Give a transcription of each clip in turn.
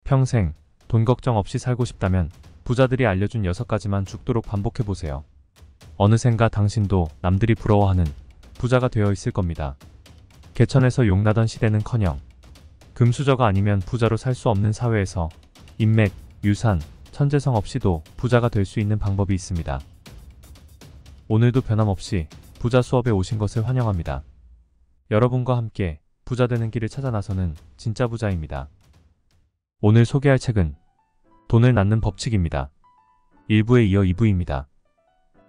평생 돈 걱정 없이 살고 싶다면 부자들이 알려준 6가지만 죽도록 반복해보세요. 어느샌가 당신도 남들이 부러워하는 부자가 되어 있을 겁니다. 개천에서 용나던 시대는커녕 금수저가 아니면 부자로 살 수 없는 사회에서 인맥, 유산, 천재성 없이도 부자가 될 수 있는 방법이 있습니다. 오늘도 변함없이 부자 수업에 오신 것을 환영합니다. 여러분과 함께 부자 되는 길을 찾아 나서는 진짜 부자입니다. 오늘 소개할 책은 돈을 낳는 법칙입니다. 1부에 이어 2부입니다.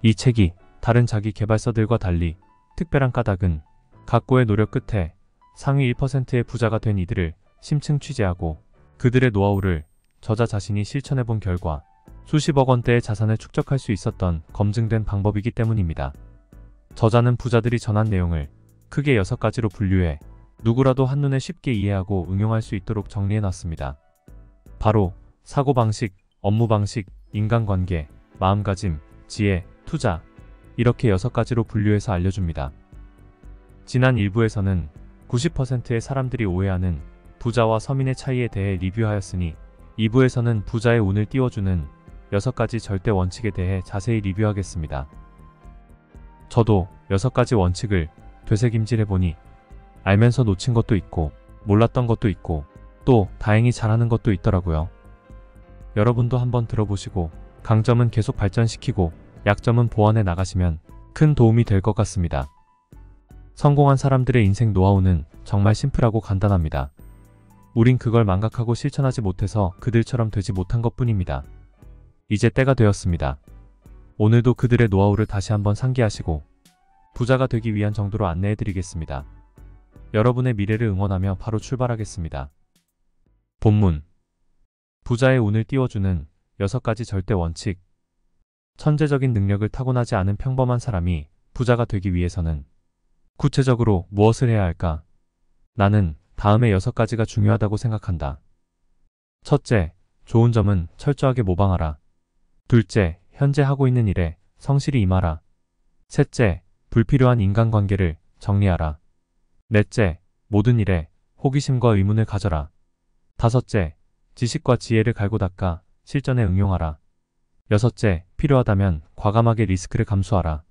이 책이 다른 자기 개발서들과 달리 특별한 까닭은 각고의 노력 끝에 상위 1%의 부자가 된 이들을 심층 취재하고 그들의 노하우를 저자 자신이 실천해본 결과 수십억 원대의 자산을 축적할 수 있었던 검증된 방법이기 때문입니다. 저자는 부자들이 전한 내용을 크게 6가지로 분류해 누구라도 한눈에 쉽게 이해하고 응용할 수 있도록 정리해놨습니다. 바로 사고방식, 업무방식, 인간관계, 마음가짐, 지혜, 투자 이렇게 6가지로 분류해서 알려줍니다. 지난 1부에서는 90%의 사람들이 오해하는 부자와 서민의 차이에 대해 리뷰하였으니 2부에서는 부자의 운을 띄워주는 6가지 절대 원칙에 대해 자세히 리뷰하겠습니다. 저도 6가지 원칙을 되새김질해보니 알면서 놓친 것도 있고 몰랐던 것도 있고 또 다행히 잘하는 것도 있더라고요. 여러분도 한번 들어보시고 강점은 계속 발전시키고 약점은 보완해 나가시면 큰 도움이 될 것 같습니다. 성공한 사람들의 인생 노하우는 정말 심플하고 간단합니다. 우린 그걸 망각하고 실천하지 못해서 그들처럼 되지 못한 것뿐입니다. 이제 때가 되었습니다. 오늘도 그들의 노하우를 다시 한번 상기하시고 부자가 되기 위한 정도로 안내해드리겠습니다. 여러분의 미래를 응원하며 바로 출발하겠습니다. 본문 부자의 운을 띄워주는 6가지 절대 원칙. 천재적인 능력을 타고나지 않은 평범한 사람이 부자가 되기 위해서는 구체적으로 무엇을 해야 할까? 나는 다음의 6가지가 중요하다고 생각한다. 첫째, 좋은 점은 철저하게 모방하라. 둘째, 현재 하고 있는 일에 성실히 임하라. 셋째, 불필요한 인간관계를 정리하라. 넷째, 모든 일에 호기심과 의문을 가져라. 다섯째, 지식과 지혜를 갈고 닦아 실전에 응용하라. 여섯째, 필요하다면 과감하게 리스크를 감수하라.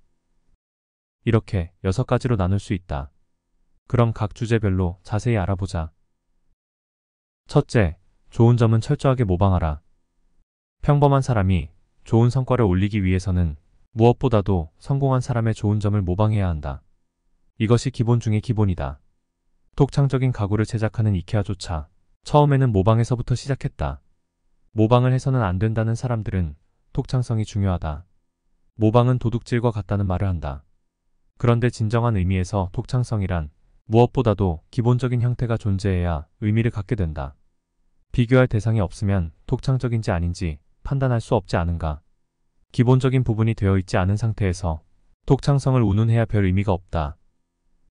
이렇게 6가지로 나눌 수 있다. 그럼 각 주제별로 자세히 알아보자. 첫째, 좋은 점은 철저하게 모방하라. 평범한 사람이 좋은 성과를 올리기 위해서는 무엇보다도 성공한 사람의 좋은 점을 모방해야 한다. 이것이 기본 중의 기본이다. 독창적인 가구를 제작하는 이케아조차 처음에는 모방에서부터 시작했다. 모방을 해서는 안 된다는 사람들은 독창성이 중요하다. 모방은 도둑질과 같다는 말을 한다. 그런데 진정한 의미에서 독창성이란 무엇보다도 기본적인 형태가 존재해야 의미를 갖게 된다. 비교할 대상이 없으면 독창적인지 아닌지 판단할 수 없지 않은가. 기본적인 부분이 되어 있지 않은 상태에서 독창성을 운운해야 별 의미가 없다.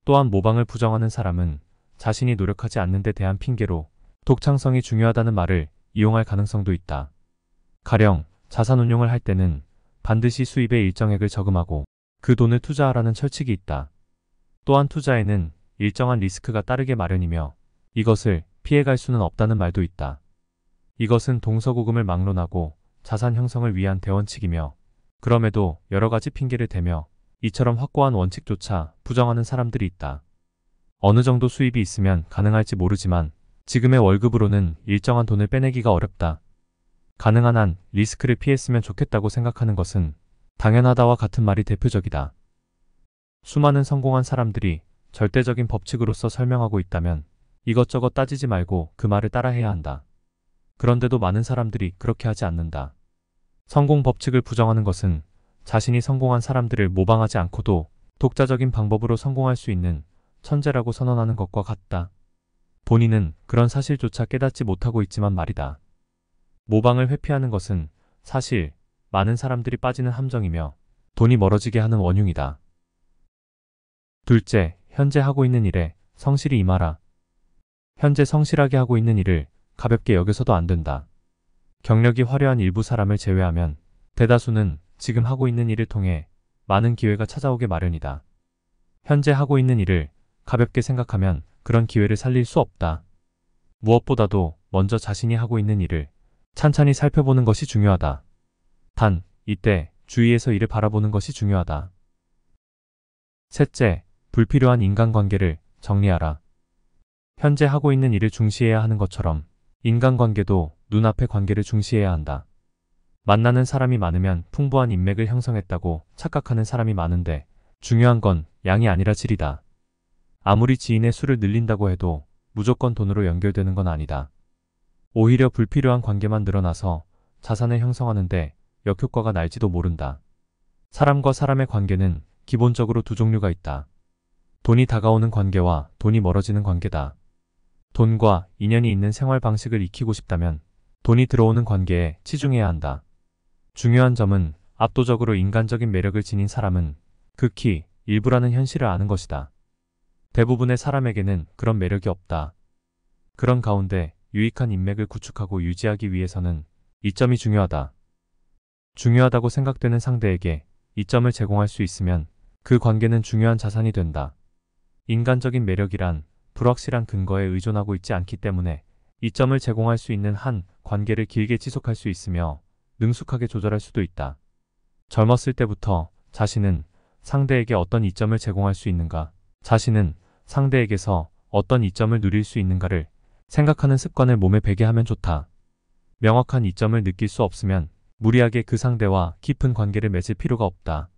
또한 모방을 부정하는 사람은 자신이 노력하지 않는 데 대한 핑계로 독창성이 중요하다는 말을 이용할 가능성도 있다. 가령 자산 운용을 할 때는 반드시 수입의 일정액을 저금하고 그 돈을 투자하라는 철칙이 있다. 또한 투자에는 일정한 리스크가 따르게 마련이며 이것을 피해갈 수는 없다는 말도 있다. 이것은 동서고금을 막론하고 자산 형성을 위한 대원칙이며 그럼에도 여러가지 핑계를 대며 이처럼 확고한 원칙조차 부정하는 사람들이 있다. 어느 정도 수입이 있으면 가능할지 모르지만 지금의 월급으로는 일정한 돈을 빼내기가 어렵다. 가능한 한 리스크를 피했으면 좋겠다고 생각하는 것은 당연하다와 같은 말이 대표적이다. 수많은 성공한 사람들이 절대적인 법칙으로서 설명하고 있다면 이것저것 따지지 말고 그 말을 따라해야 한다. 그런데도 많은 사람들이 그렇게 하지 않는다. 성공 법칙을 부정하는 것은 자신이 성공한 사람들을 모방하지 않고도 독자적인 방법으로 성공할 수 있는 천재라고 선언하는 것과 같다. 본인은 그런 사실조차 깨닫지 못하고 있지만 말이다. 모방을 회피하는 것은 사실 많은 사람들이 빠지는 함정이며 돈이 멀어지게 하는 원흉이다. 둘째, 현재 하고 있는 일에 성실히 임하라. 현재 성실하게 하고 있는 일을 가볍게 여겨서도 안 된다. 경력이 화려한 일부 사람을 제외하면 대다수는 지금 하고 있는 일을 통해 많은 기회가 찾아오게 마련이다. 현재 하고 있는 일을 가볍게 생각하면 그런 기회를 살릴 수 없다. 무엇보다도 먼저 자신이 하고 있는 일을 찬찬히 살펴보는 것이 중요하다. 단, 이때 주위에서 이를 바라보는 것이 중요하다. 셋째, 불필요한 인간관계를 정리하라. 현재 하고 있는 일을 중시해야 하는 것처럼 인간관계도 눈앞의 관계를 중시해야 한다. 만나는 사람이 많으면 풍부한 인맥을 형성했다고 착각하는 사람이 많은데 중요한 건 양이 아니라 질이다. 아무리 지인의 수를 늘린다고 해도 무조건 돈으로 연결되는 건 아니다. 오히려 불필요한 관계만 늘어나서 자산을 형성하는데 역효과가 날지도 모른다. 사람과 사람의 관계는 기본적으로 두 종류가 있다. 돈이 다가오는 관계와 돈이 멀어지는 관계다. 돈과 인연이 있는 생활 방식을 익히고 싶다면 돈이 들어오는 관계에 치중해야 한다. 중요한 점은 압도적으로 인간적인 매력을 지닌 사람은 극히 일부라는 현실을 아는 것이다. 대부분의 사람에게는 그런 매력이 없다. 그런 가운데 유익한 인맥을 구축하고 유지하기 위해서는 이점이 중요하다. 중요하다고 생각되는 상대에게 이점을 제공할 수 있으면 그 관계는 중요한 자산이 된다. 인간적인 매력이란 불확실한 근거에 의존하고 있지 않기 때문에 이점을 제공할 수 있는 한 관계를 길게 지속할 수 있으며 능숙하게 조절할 수도 있다. 젊었을 때부터 자신은 상대에게 어떤 이점을 제공할 수 있는가, 자신은 상대에게서 어떤 이점을 누릴 수 있는가를 생각하는 습관을 몸에 배게 하면 좋다. 명확한 이점을 느낄 수 없으면 무리하게 그 상대와 깊은 관계를 맺을 필요가 없다.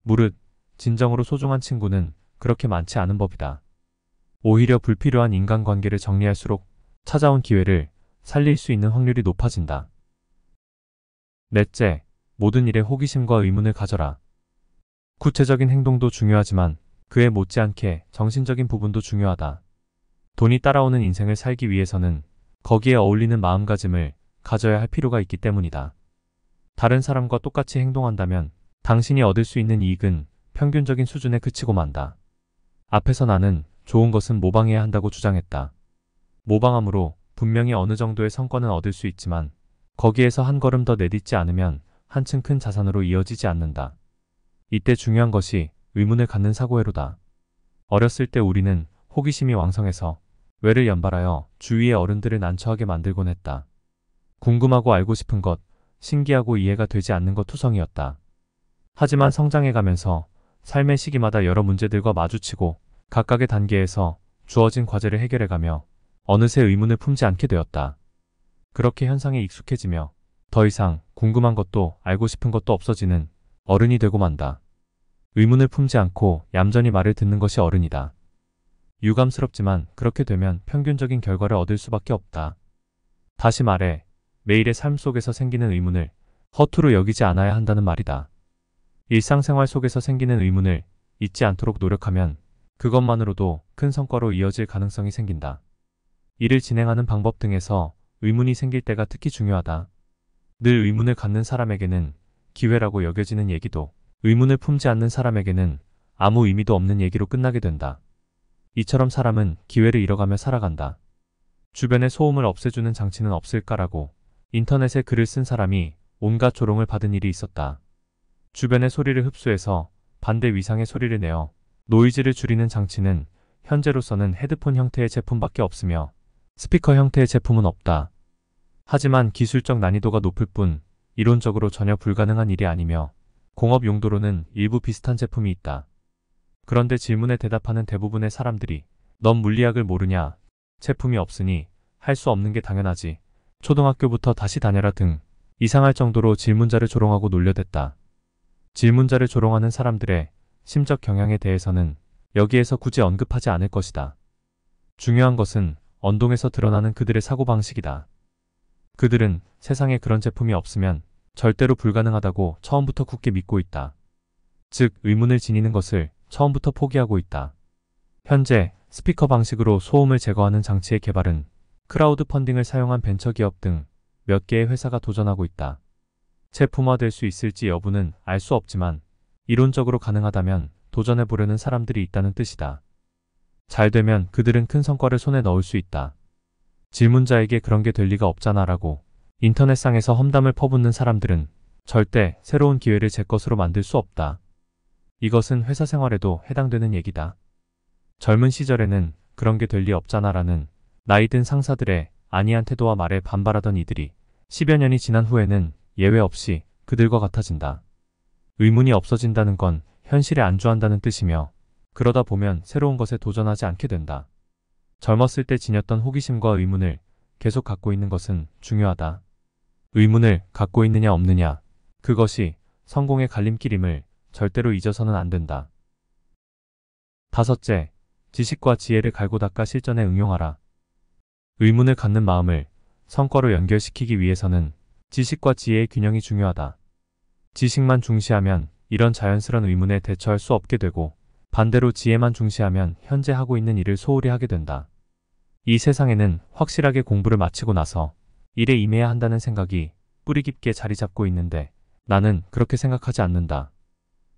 무릇 진정으로 소중한 친구는 그렇게 많지 않은 법이다. 오히려 불필요한 인간관계를 정리할수록 찾아온 기회를 살릴 수 있는 확률이 높아진다. 넷째, 모든 일에 호기심과 의문을 가져라. 구체적인 행동도 중요하지만 그에 못지않게 정신적인 부분도 중요하다. 돈이 따라오는 인생을 살기 위해서는 거기에 어울리는 마음가짐을 가져야 할 필요가 있기 때문이다. 다른 사람과 똑같이 행동한다면 당신이 얻을 수 있는 이익은 평균적인 수준에 그치고 만다. 앞에서 나는 좋은 것은 모방해야 한다고 주장했다. 모방함으로 분명히 어느 정도의 성과는 얻을 수 있지만 거기에서 한 걸음 더 내딛지 않으면 한층 큰 자산으로 이어지지 않는다. 이때 중요한 것이 의문을 갖는 사고회로다. 어렸을 때 우리는 호기심이 왕성해서 외를 연발하여 주위의 어른들을 난처하게 만들곤 했다. 궁금하고 알고 싶은 것, 신기하고 이해가 되지 않는 것 투성이었다. 하지만 성장해가면서 삶의 시기마다 여러 문제들과 마주치고 각각의 단계에서 주어진 과제를 해결해가며 어느새 의문을 품지 않게 되었다. 그렇게 현상에 익숙해지며 더 이상 궁금한 것도 알고 싶은 것도 없어지는 어른이 되고 만다. 의문을 품지 않고 얌전히 말을 듣는 것이 어른이다. 유감스럽지만 그렇게 되면 평균적인 결과를 얻을 수밖에 없다. 다시 말해 매일의 삶 속에서 생기는 의문을 허투루 여기지 않아야 한다는 말이다. 일상생활 속에서 생기는 의문을 잊지 않도록 노력하면 그것만으로도 큰 성과로 이어질 가능성이 생긴다. 일을 진행하는 방법 등에서 의문이 생길 때가 특히 중요하다. 늘 의문을 갖는 사람에게는 기회라고 여겨지는 얘기도 의문을 품지 않는 사람에게는 아무 의미도 없는 얘기로 끝나게 된다. 이처럼 사람은 기회를 잃어가며 살아간다. 주변의 소음을 없애주는 장치는 없을까라고 인터넷에 글을 쓴 사람이 온갖 조롱을 받은 일이 있었다. 주변의 소리를 흡수해서 반대 위상의 소리를 내어 노이즈를 줄이는 장치는 현재로서는 헤드폰 형태의 제품밖에 없으며 스피커 형태의 제품은 없다. 하지만 기술적 난이도가 높을 뿐 이론적으로 전혀 불가능한 일이 아니며 공업 용도로는 일부 비슷한 제품이 있다. 그런데 질문에 대답하는 대부분의 사람들이 넌 물리학을 모르냐? 제품이 없으니 할 수 없는 게 당연하지. 초등학교부터 다시 다녀라 등 이상할 정도로 질문자를 조롱하고 놀려댔다. 질문자를 조롱하는 사람들의 심적 경향에 대해서는 여기에서 굳이 언급하지 않을 것이다. 중요한 것은 언동에서 드러나는 그들의 사고방식이다. 그들은 세상에 그런 제품이 없으면 절대로 불가능하다고 처음부터 굳게 믿고 있다. 즉 의문을 지니는 것을 처음부터 포기하고 있다. 현재 스피커 방식으로 소음을 제거하는 장치의 개발은 크라우드 펀딩을 사용한 벤처기업 등 몇 개의 회사가 도전하고 있다. 제품화될 수 있을지 여부는 알 수 없지만 이론적으로 가능하다면 도전해보려는 사람들이 있다는 뜻이다. 잘 되면 그들은 큰 성과를 손에 넣을 수 있다. 질문자에게 그런 게 될 리가 없잖아 라고 인터넷상에서 험담을 퍼붓는 사람들은 절대 새로운 기회를 제 것으로 만들 수 없다. 이것은 회사 생활에도 해당되는 얘기다. 젊은 시절에는 그런 게 될 리 없잖아 라는 나이든 상사들의 안이한 태도와 말에 반발하던 이들이 10여 년이 지난 후에는 예외 없이 그들과 같아진다. 의문이 없어진다는 건 현실에 안주한다는 뜻이며 그러다 보면 새로운 것에 도전하지 않게 된다. 젊었을 때 지녔던 호기심과 의문을 계속 갖고 있는 것은 중요하다. 의문을 갖고 있느냐 없느냐, 그것이 성공의 갈림길임을 절대로 잊어서는 안 된다. 다섯째, 지식과 지혜를 갈고 닦아 실전에 응용하라. 의문을 갖는 마음을 성과로 연결시키기 위해서는 지식과 지혜의 균형이 중요하다. 지식만 중시하면 이런 자연스러운 의문에 대처할 수 없게 되고 반대로 지혜만 중시하면 현재 하고 있는 일을 소홀히 하게 된다. 이 세상에는 확실하게 공부를 마치고 나서 일에 임해야 한다는 생각이 뿌리 깊게 자리 잡고 있는데 나는 그렇게 생각하지 않는다.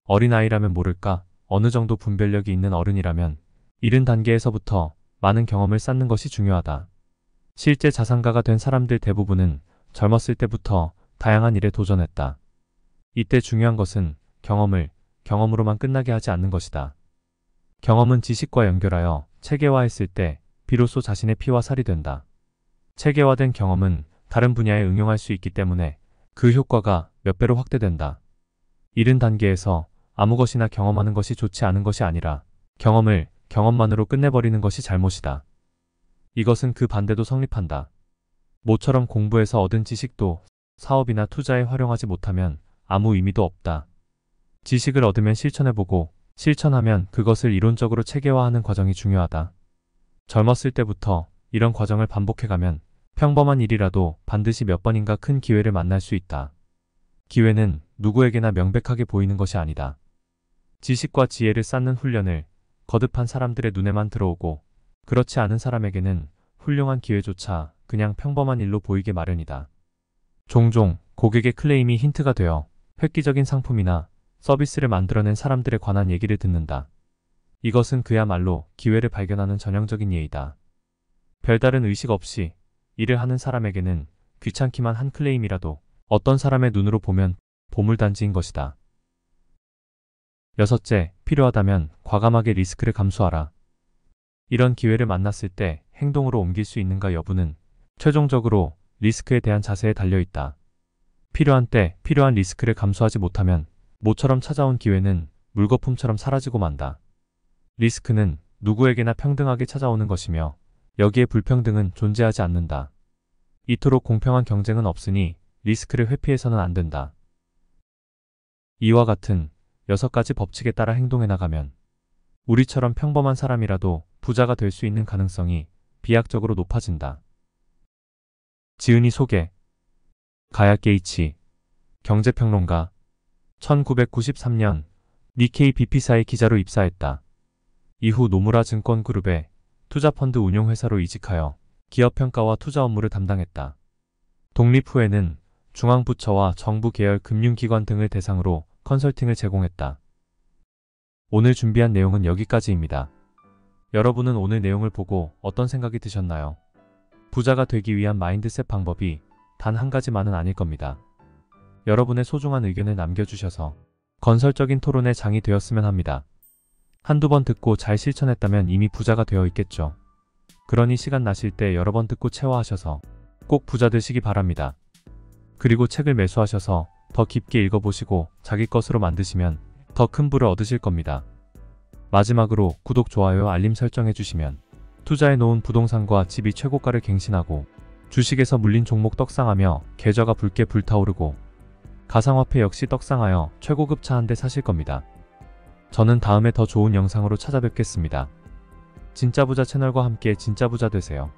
어린아이라면 모를까 어느 정도 분별력이 있는 어른이라면 이른 단계에서부터 많은 경험을 쌓는 것이 중요하다. 실제 자산가가 된 사람들 대부분은 젊었을 때부터 다양한 일에 도전했다. 이때 중요한 것은 경험을 경험으로만 끝나게 하지 않는 것이다. 경험은 지식과 연결하여 체계화했을 때 비로소 자신의 피와 살이 된다. 체계화된 경험은 다른 분야에 응용할 수 있기 때문에 그 효과가 몇 배로 확대된다. 이른 단계에서 아무 것이나 경험하는 것이 좋지 않은 것이 아니라 경험을 경험만으로 끝내버리는 것이 잘못이다. 이것은 그 반대도 성립한다. 모처럼 공부해서 얻은 지식도 사업이나 투자에 활용하지 못하면 아무 의미도 없다. 지식을 얻으면 실천해보고 실천하면 그것을 이론적으로 체계화하는 과정이 중요하다. 젊었을 때부터 이런 과정을 반복해가면 평범한 일이라도 반드시 몇 번인가 큰 기회를 만날 수 있다. 기회는 누구에게나 명백하게 보이는 것이 아니다. 지식과 지혜를 쌓는 훈련을 거듭한 사람들의 눈에만 들어오고 그렇지 않은 사람에게는 훌륭한 기회조차 그냥 평범한 일로 보이게 마련이다. 종종 고객의 클레임이 힌트가 되어 획기적인 상품이나 서비스를 만들어낸 사람들에 관한 얘기를 듣는다. 이것은 그야말로 기회를 발견하는 전형적인 예이다. 별다른 의식 없이 일을 하는 사람에게는 귀찮기만 한 클레임이라도 어떤 사람의 눈으로 보면 보물단지인 것이다. 여섯째, 필요하다면 과감하게 리스크를 감수하라. 이런 기회를 만났을 때 행동으로 옮길 수 있는가 여부는 최종적으로 리스크에 대한 자세에 달려있다. 필요한 때 필요한 리스크를 감수하지 못하면 모처럼 찾아온 기회는 물거품처럼 사라지고 만다. 리스크는 누구에게나 평등하게 찾아오는 것이며 여기에 불평등은 존재하지 않는다. 이토록 공평한 경쟁은 없으니 리스크를 회피해서는 안 된다. 이와 같은 6가지 법칙에 따라 행동해 나가면 우리처럼 평범한 사람이라도 부자가 될 수 있는 가능성이 비약적으로 높아진다. 지은이 소개. 가야 게이치, 경제평론가, 1993년 니케이 BP사의 기자로 입사했다. 이후 노무라 증권그룹의 투자펀드 운용회사로 이직하여 기업평가와 투자 업무를 담당했다. 독립 후에는 중앙부처와 정부 계열 금융기관 등을 대상으로 컨설팅을 제공했다. 오늘 준비한 내용은 여기까지입니다. 여러분은 오늘 내용을 보고 어떤 생각이 드셨나요? 부자가 되기 위한 마인드셋 방법이 단 한 가지만은 아닐 겁니다. 여러분의 소중한 의견을 남겨주셔서 건설적인 토론의 장이 되었으면 합니다. 한두 번 듣고 잘 실천했다면 이미 부자가 되어 있겠죠. 그러니 시간 나실 때 여러 번 듣고 체화하셔서 꼭 부자 되시기 바랍니다. 그리고 책을 매수하셔서 더 깊게 읽어보시고 자기 것으로 만드시면 더 큰 부를 얻으실 겁니다. 마지막으로 구독, 좋아요, 알림 설정해주시면 투자해 놓은 부동산과 집이 최고가를 갱신하고 주식에서 물린 종목 떡상하며 계좌가 붉게 불타오르고 가상화폐 역시 떡상하여 최고급 차 한 대 사실 겁니다. 저는 다음에 더 좋은 영상으로 찾아뵙겠습니다. 진짜부자 채널과 함께 진짜 부자 되세요.